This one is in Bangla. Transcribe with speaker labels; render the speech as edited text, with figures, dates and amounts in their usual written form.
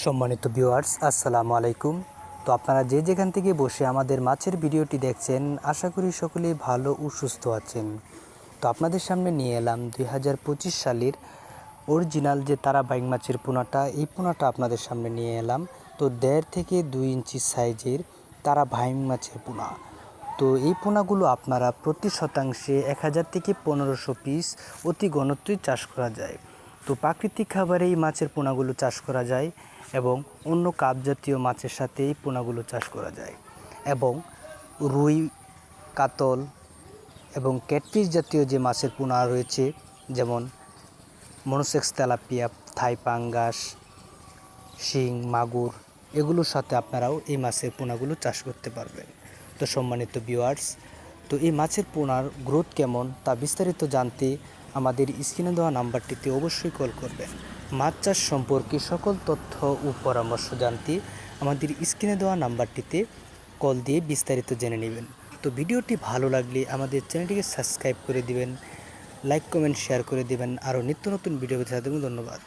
Speaker 1: সম্মানিত ভিউয়ার্স, আসসালামু আলাইকুম। তো আপনারা যে যেখান থেকে বসে আমাদের মাছের ভিডিওটি দেখছেন, আশা করি সকলেই ভালো ও সুস্থ আছেন। তো আপনাদের সামনে নিয়ে এলাম 2025 সালের অরিজিনাল যে তারা বাইং মাছের পোনাটা, এই পোনাটা আপনাদের সামনে নিয়ে এলাম। তো 1.5 থেকে 2 ইঞ্চি সাইজের তারা বাইং মাছের পোনা। তো এই পোনাগুলো আপনারা প্রতি শতাংশে 1000 থেকে 1500 পিস অতি ঘনত্বই চাষ করা যায়। তো প্রাকৃতিক খাবারে এই মাছের পোনাগুলো চাষ করা যায় এবং অন্য কাপ জাতীয় মাছের সাথে এই পোনাগুলো চাষ করা যায় এবং রুই, কাতল এবং ক্যাটফিশ জাতীয় যে মাছের পোনা রয়েছে, যেমন মনোসেক্স তেলাপিয়া, থাই পাঙ্গাস, শিং, মাগুর, এগুলোর সাথে আপনারাও এই মাছের পোনাগুলো চাষ করতে পারবেন। তো সম্মানিত ভিউয়ার্স, তো এই মাছের পোনার গ্রোথ কেমন তা বিস্তারিত জানতে আমাদের স্ক্রিনে দেওয়া নাম্বারটিতে অবশ্যই কল করবেন। মাছ চাষ সম্পর্কে সকল তথ্য ও পরামর্শ জানতে আমাদের স্ক্রিনে দেওয়া নাম্বারটিতে কল দিয়ে বিস্তারিত জেনে নেবেন। তো ভিডিওটি ভালো লাগলে আমাদের চ্যানেলটিকে সাবস্ক্রাইব করে দিবেন, লাইক কমেন্ট শেয়ার করে দিবেন। আরও নিত্য নতুন ভিডিও পেতে ধন্যবাদ।